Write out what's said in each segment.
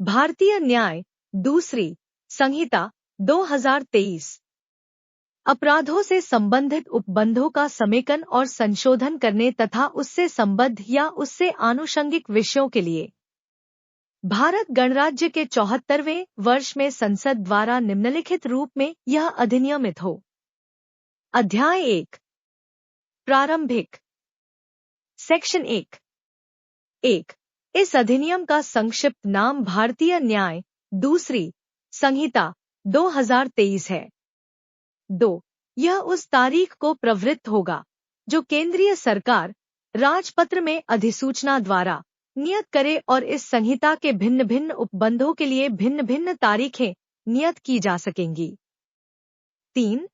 भारतीय न्याय दूसरी संहिता 2023 अपराधों से संबंधित उपबंधों का समेकन और संशोधन करने तथा उससे संबद्ध या उससे आनुषंगिक विषयों के लिए भारत गणराज्य के 74वें वर्ष में संसद द्वारा निम्नलिखित रूप में यह अधिनियमित हो। अध्याय 1 प्रारंभिक सेक्शन 1 इस अधिनियम का संक्षिप्त नाम भारतीय न्याय दूसरी संहिता 2023 है। 2 यह उस तारीख को प्रवृत्त होगा जो केंद्रीय सरकार राजपत्र में अधिसूचना द्वारा नियत करे और इस संहिता के भिन्न भिन्न उपबंधों के लिए भिन्न भिन्न तारीखें नियत की जा सकेंगी। 3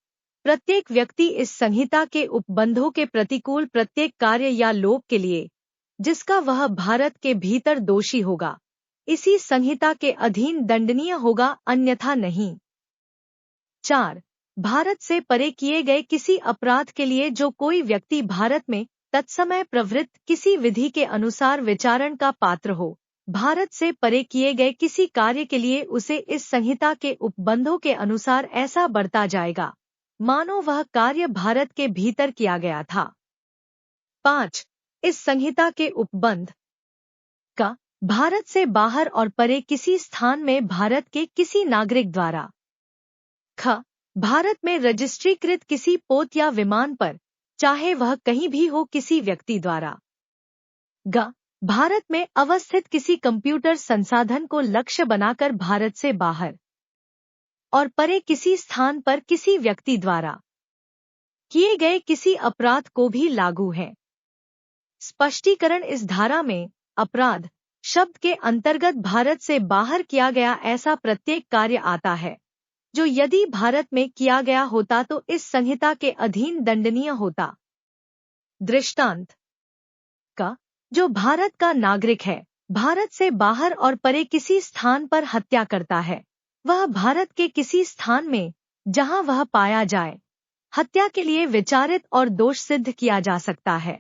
प्रत्येक व्यक्ति इस संहिता के उपबंधों के प्रतिकूल प्रत्येक कार्य या लोक के लिए जिसका वह भारत के भीतर दोषी होगा इसी संहिता के अधीन दंडनीय होगा, अन्यथा नहीं। 4 भारत से परे किए गए किसी अपराध के लिए जो कोई व्यक्ति भारत में तत्समय प्रवृत्त किसी विधि के अनुसार विचारण का पात्र हो, भारत से परे किए गए किसी कार्य के लिए उसे इस संहिता के उपबंधों के अनुसार ऐसा बरता जाएगा मानो वह कार्य भारत के भीतर किया गया था। 5 इस संहिता के उपबंध का भारत से बाहर और परे किसी स्थान में भारत के किसी नागरिक द्वारा ख भारत में रजिस्ट्रीकृत किसी पोत या विमान पर चाहे वह कहीं भी हो किसी व्यक्ति द्वारा ग भारत में अवस्थित किसी कंप्यूटर संसाधन को लक्ष्य बनाकर भारत से बाहर और परे किसी स्थान पर किसी व्यक्ति द्वारा किए गए किसी अपराध को भी लागू है। स्पष्टीकरण इस धारा में अपराध शब्द के अंतर्गत भारत से बाहर किया गया ऐसा प्रत्येक कार्य आता है जो यदि भारत में किया गया होता तो इस संहिता के अधीन दंडनीय होता। दृष्टांत का जो भारत का नागरिक है, भारत से बाहर और परे किसी स्थान पर हत्या करता है, वह भारत के किसी स्थान में जहां वह पाया जाए हत्या के लिए विचारित और दोष सिद्ध किया जा सकता है।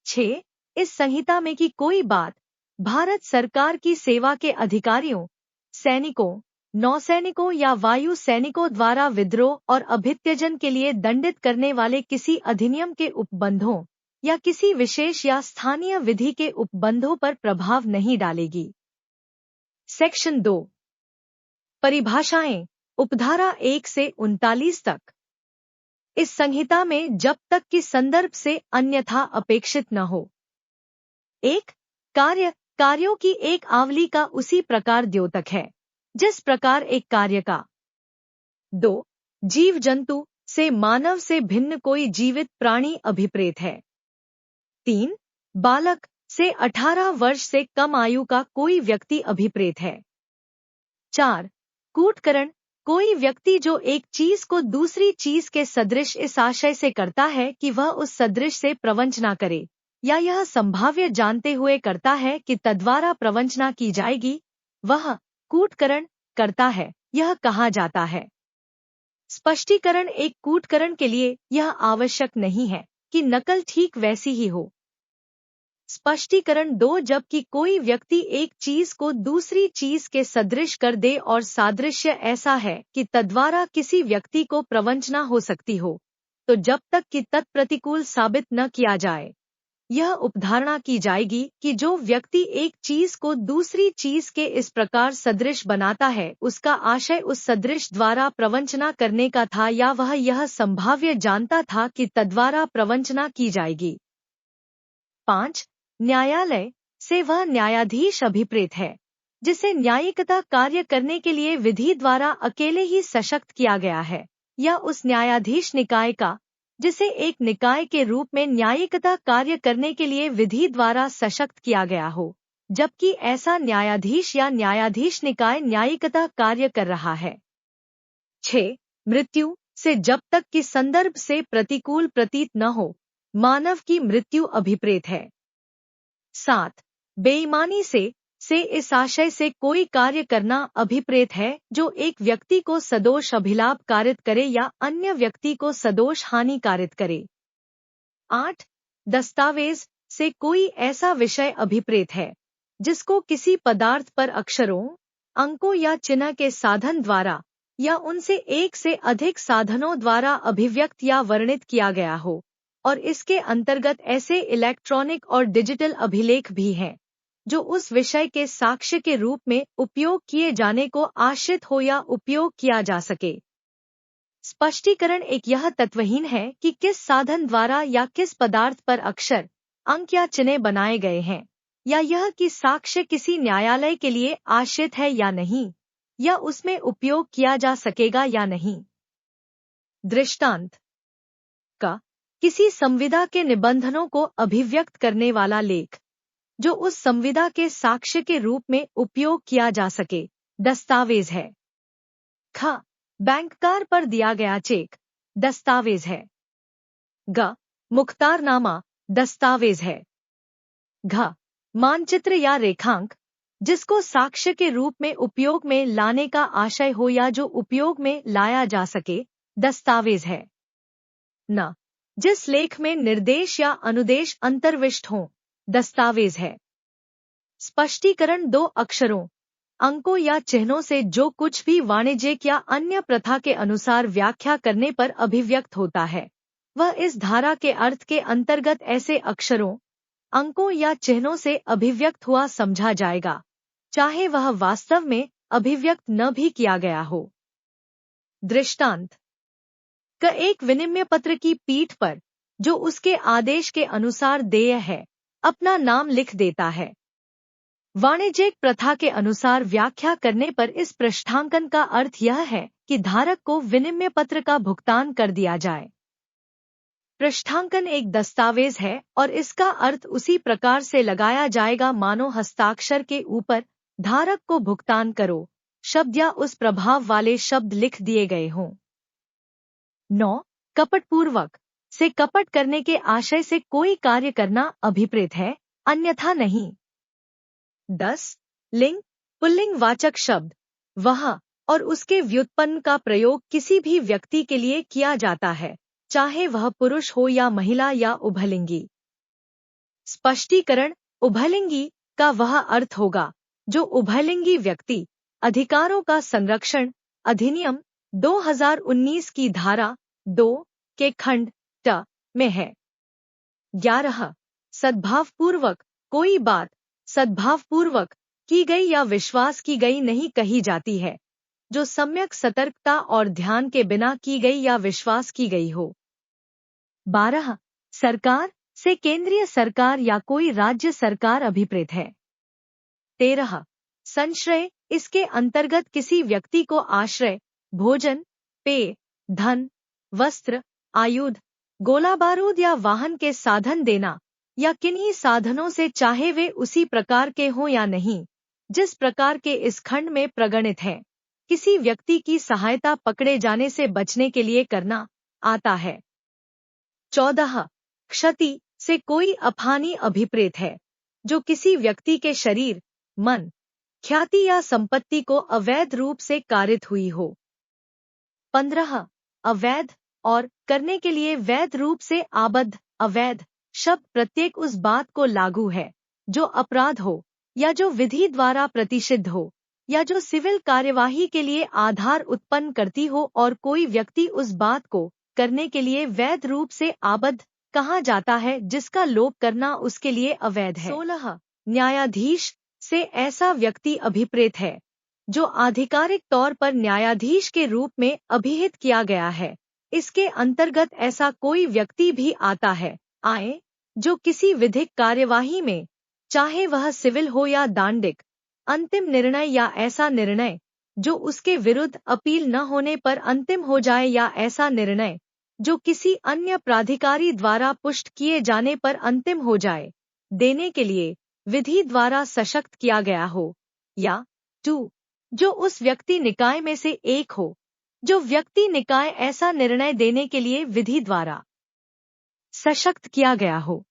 6 इस संहिता में की कोई बात भारत सरकार की सेवा के अधिकारियों, सैनिकों, नौसैनिकों या वायु सैनिकों द्वारा विद्रोह और अभित्यजन के लिए दंडित करने वाले किसी अधिनियम के उपबंधों या किसी विशेष या स्थानीय विधि के उपबंधों पर प्रभाव नहीं डालेगी। सेक्शन 2 परिभाषाएं उपधारा 1 से 39 तक इस संहिता में जब तक कि संदर्भ से अन्यथा अपेक्षित न हो 1 कार्यों की एक आवली का उसी प्रकार द्योतक है जिस प्रकार एक कार्य का 2 जीव जंतु से मानव से भिन्न कोई जीवित प्राणी अभिप्रेत है। 3 बालक से 18 वर्ष से कम आयु का कोई व्यक्ति अभिप्रेत है। 4 कूटकरण कोई व्यक्ति जो एक चीज को दूसरी चीज के सदृश इस आशय से करता है कि वह उस सदृश से प्रवंचना करे या यह संभाव्य जानते हुए करता है कि तद्वारा प्रवंचना की जाएगी, वह कूटकरण करता है, यह कहा जाता है। स्पष्टीकरण एक कूटकरण के लिए यह आवश्यक नहीं है कि नकल ठीक वैसी ही हो। स्पष्टीकरण 2 जबकि कोई व्यक्ति एक चीज को दूसरी चीज के सदृश कर दे और सादृश्य ऐसा है कि तद्वारा किसी व्यक्ति को प्रवंचना हो सकती हो, तो जब तक कि तत्प्रतिकूल साबित न किया जाए यह उपधारणा की जाएगी कि जो व्यक्ति एक चीज को दूसरी चीज के इस प्रकार सदृश बनाता है उसका आशय उस सदृश द्वारा प्रवंचना करने का था या वह यह संभाव्य जानता था कि तद्वारा प्रवंचना की जाएगी। 5 न्यायालय से वह न्यायाधीश अभिप्रेत है जिसे न्यायिकता कार्य करने के लिए विधि द्वारा अकेले ही सशक्त किया गया है, या उस न्यायाधीश निकाय का जिसे एक निकाय के रूप में न्यायिकता कार्य करने के लिए विधि द्वारा सशक्त किया गया हो, जबकि ऐसा न्यायाधीश या न्यायाधीश निकाय न्यायिकता कार्य कर रहा है। 6 मृत्यु से जब तक कि संदर्भ से प्रतिकूल प्रतीत न हो मानव की मृत्यु अभिप्रेत है। 7 बेईमानी से इस आशय से कोई कार्य करना अभिप्रेत है जो एक व्यक्ति को सदोष अभिलाभ कारित करे या अन्य व्यक्ति को सदोष हानि कारित करे। 8 दस्तावेज से कोई ऐसा विषय अभिप्रेत है जिसको किसी पदार्थ पर अक्षरों, अंकों या चिन्ह के साधन द्वारा या उनसे एक से अधिक साधनों द्वारा अभिव्यक्त या वर्णित किया गया हो, और इसके अंतर्गत ऐसे इलेक्ट्रॉनिक और डिजिटल अभिलेख भी हैं जो उस विषय के साक्ष्य के रूप में उपयोग किए जाने को आश्रित हो या उपयोग किया जा सके। स्पष्टीकरण एक यह तत्वहीन है कि किस साधन द्वारा या किस पदार्थ पर अक्षर, अंक या चिन्ह बनाए गए हैं, या यह कि साक्ष्य किसी न्यायालय के लिए आश्रित है या नहीं, या उसमें उपयोग किया जा सकेगा या नहीं। दृष्टांत का किसी संविदा के निबंधनों को अभिव्यक्त करने वाला लेख जो उस संविदा के साक्ष्य के रूप में उपयोग किया जा सके, दस्तावेज है। ख बैंककार पर दिया गया चेक दस्तावेज है। ग मुख्तारनामा दस्तावेज है। घ मानचित्र या रेखांक जिसको साक्ष्य के रूप में उपयोग में लाने का आशय हो या जो उपयोग में लाया जा सके, दस्तावेज है। न जिस लेख में निर्देश या अनुदेश अंतर्विष्ट हों, दस्तावेज है। स्पष्टीकरण दो अक्षरों, अंकों या चिन्हों से जो कुछ भी वाणिज्यिक या अन्य प्रथा के अनुसार व्याख्या करने पर अभिव्यक्त होता है, वह इस धारा के अर्थ के अंतर्गत ऐसे अक्षरों, अंकों या चिन्हों से अभिव्यक्त हुआ समझा जाएगा, चाहे वह वास्तव में अभिव्यक्त न भी किया गया हो। दृष्टांत क एक विनिमय पत्र की पीठ पर जो उसके आदेश के अनुसार देय है, अपना नाम लिख देता है। वाणिज्यिक प्रथा के अनुसार व्याख्या करने पर इस पृष्ठांकन का अर्थ यह है कि धारक को विनिमय पत्र का भुगतान कर दिया जाए। पृष्ठांकन एक दस्तावेज है और इसका अर्थ उसी प्रकार से लगाया जाएगा मानो हस्ताक्षर के ऊपर धारक को भुगतान करो शब्द या उस प्रभाव वाले शब्द लिख दिए गए हों। 9 कपटपूर्वक से कपट करने के आशय से कोई कार्य करना अभिप्रेत है, अन्यथा नहीं। 10 लिंग पुल्लिंग वाचक शब्द वह और उसके व्युत्पन्न का प्रयोग किसी भी व्यक्ति के लिए किया जाता है, चाहे वह पुरुष हो या महिला या उभयलिंगी। स्पष्टीकरण उभयलिंगी का वह अर्थ होगा जो उभयलिंगी व्यक्ति अधिकारों का संरक्षण अधिनियम 2019 की धारा 2 के खंड ट में है। 11 सद्भावपूर्वक कोई बात सद्भावपूर्वक की गई या विश्वास की गई नहीं कही जाती है, जो सम्यक सतर्कता और ध्यान के बिना की गई या विश्वास की गई हो। 12 सरकार से केंद्रीय सरकार या कोई राज्य सरकार अभिप्रेत है। 13 संश्रय इसके अंतर्गत किसी व्यक्ति को आश्रय, भोजन, पेय, धन, वस्त्र, आयुध, गोला बारूद या वाहन के साधन देना या किन्हीं साधनों से चाहे वे उसी प्रकार के हों या नहीं, जिस प्रकार के इस खंड में प्रगणित है, किसी व्यक्ति की सहायता पकड़े जाने से बचने के लिए करना आता है। 14 क्षति से कोई अफहानि अभिप्रेत है, जो किसी व्यक्ति के शरीर, मन, ख्याति या संपत्ति को अवैध रूप से कारित हुई हो। 15 अवैध और करने के लिए वैध रूप से आबद्ध अवैध शब्द प्रत्येक उस बात को लागू है जो अपराध हो या जो विधि द्वारा प्रतिषिद्ध हो या जो सिविल कार्यवाही के लिए आधार उत्पन्न करती हो, और कोई व्यक्ति उस बात को करने के लिए वैध रूप से आबद्ध कहा जाता है जिसका लोप करना उसके लिए अवैध है। 16 न्यायाधीश से ऐसा व्यक्ति अभिप्रेत है जो आधिकारिक तौर पर न्यायाधीश के रूप में अभिहित किया गया है। इसके अंतर्गत ऐसा कोई व्यक्ति भी आता है आए जो किसी विधिक कार्यवाही में, चाहे वह सिविल हो या दांडिक, अंतिम निर्णय या ऐसा निर्णय जो उसके विरुद्ध अपील न होने पर अंतिम हो जाए या ऐसा निर्णय जो किसी अन्य प्राधिकारी द्वारा पुष्ट किए जाने पर अंतिम हो जाए, देने के लिए विधि द्वारा सशक्त किया गया हो, या 2 जो उस व्यक्ति निकाय में से एक हो जो व्यक्ति निकाय ऐसा निर्णय देने के लिए विधि द्वारा सशक्त किया गया हो।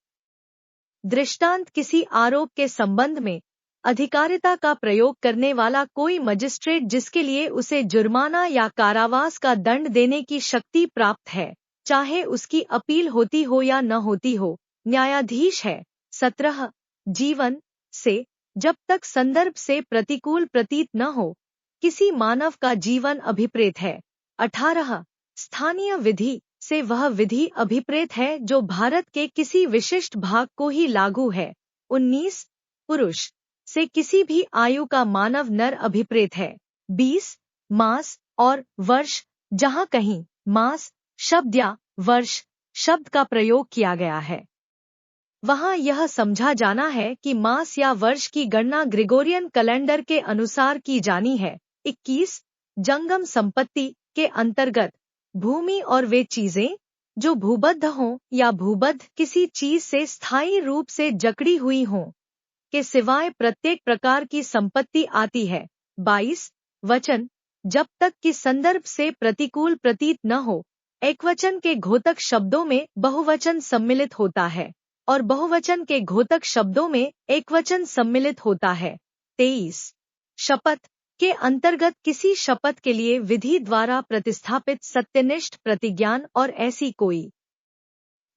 दृष्टांत किसी आरोप के संबंध में अधिकारिता का प्रयोग करने वाला कोई मजिस्ट्रेट जिसके लिए उसे जुर्माना या कारावास का दंड देने की शक्ति प्राप्त है, चाहे उसकी अपील होती हो या न होती हो, न्यायाधीश है। 17 जीवन से जब तक संदर्भ से प्रतिकूल प्रतीत न हो, किसी मानव का जीवन अभिप्रेत है। 18 स्थानीय विधि से वह विधि अभिप्रेत है जो भारत के किसी विशिष्ट भाग को ही लागू है। 19 पुरुष से किसी भी आयु का मानव नर अभिप्रेत है। 20 मास और वर्ष, जहाँ कहीं मास शब्द या वर्ष शब्द का प्रयोग किया गया है, वहाँ यह समझा जाना है कि मास या वर्ष की गणना ग्रेगोरियन कैलेंडर के अनुसार की जानी है। 21 जंगम संपत्ति के अंतर्गत भूमि और वे चीजें जो भूबद्ध हों या भूबद्ध किसी चीज से स्थायी रूप से जकड़ी हुई हों के सिवाय प्रत्येक प्रकार की संपत्ति आती है। 22 वचन, जब तक कि संदर्भ से प्रतिकूल प्रतीत न हो, एकवचन के घोतक शब्दों में बहुवचन सम्मिलित होता है और बहुवचन के घोतक शब्दों में एकवचन सम्मिलित होता है। 23 शपथ के अंतर्गत किसी शपथ के लिए विधि द्वारा प्रतिस्थापित सत्यनिष्ठ प्रतिज्ञान और ऐसी कोई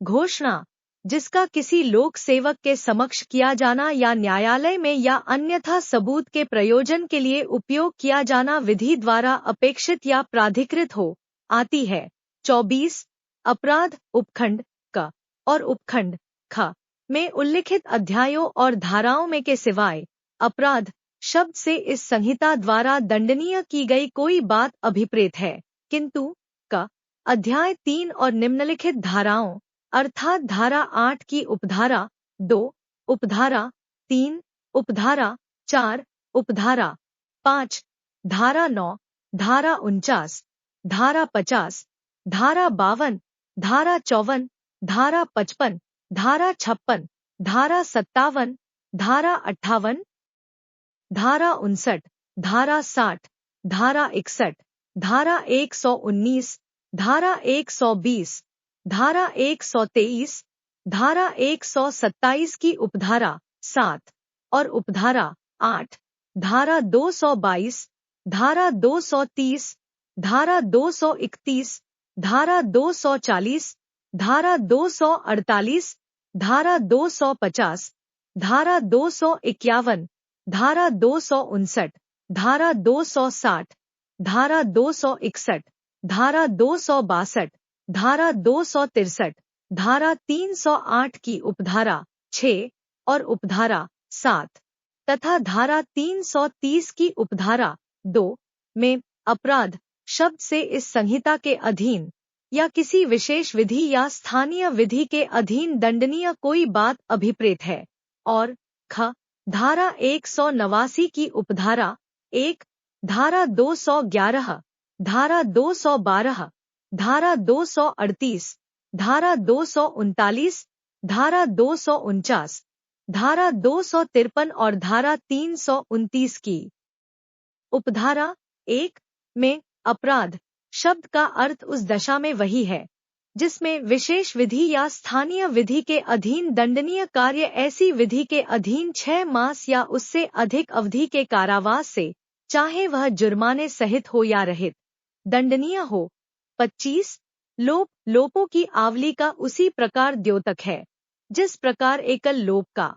घोषणा जिसका किसी लोक सेवक के समक्ष किया जाना या न्यायालय में या अन्यथा सबूत के प्रयोजन के लिए उपयोग किया जाना विधि द्वारा अपेक्षित या प्राधिकृत हो, आती है। 24 अपराध उपखंड क और उपखंड ख में उल्लिखित अध्यायों और धाराओं में के सिवाय अपराध शब्द से इस संहिता द्वारा दंडनीय की गई कोई बात अभिप्रेत है, किंतु क अध्याय 3 और निम्नलिखित धाराओं अर्थात धारा 8 की उपधारा 2, उपधारा 3, उपधारा 4, उपधारा 5, धारा 9, धारा 49, धारा 50, धारा 52, धारा 54, धारा 55, धारा 56, धारा 57, धारा 58, धारा 59, धारा 60, धारा 61, धारा 119, धारा 120, धारा 123, धारा 127 की उपधारा 7 और उपधारा 8, धारा 222, धारा 230, धारा 231, धारा 240, धारा 248, धारा 250, धारा 251, धारा 259, धारा 260, धारा 261, धारा 262, धारा 263, धारा 308 की उपधारा 6 और उपधारा 7 तथा धारा 330 की उपधारा 2 में अपराध शब्द से इस संहिता के अधीन या किसी विशेष विधि या स्थानीय विधि के अधीन दंडनीय कोई बात अभिप्रेत है। और ख धारा 189 की उपधारा 1, धारा 211, धारा 212, धारा 238, धारा 239, धारा 249, धारा 253 और धारा 329 की उपधारा 1 में अपराध शब्द का अर्थ उस दशा में वही है जिसमें विशेष विधि या स्थानीय विधि के अधीन दंडनीय कार्य ऐसी विधि के अधीन 6 मास या उससे अधिक अवधि के कारावास से, चाहे वह जुर्माने सहित हो या रहित, दंडनीय हो। 25 लोपों की आवली का उसी प्रकार द्योतक है जिस प्रकार एकल लोप का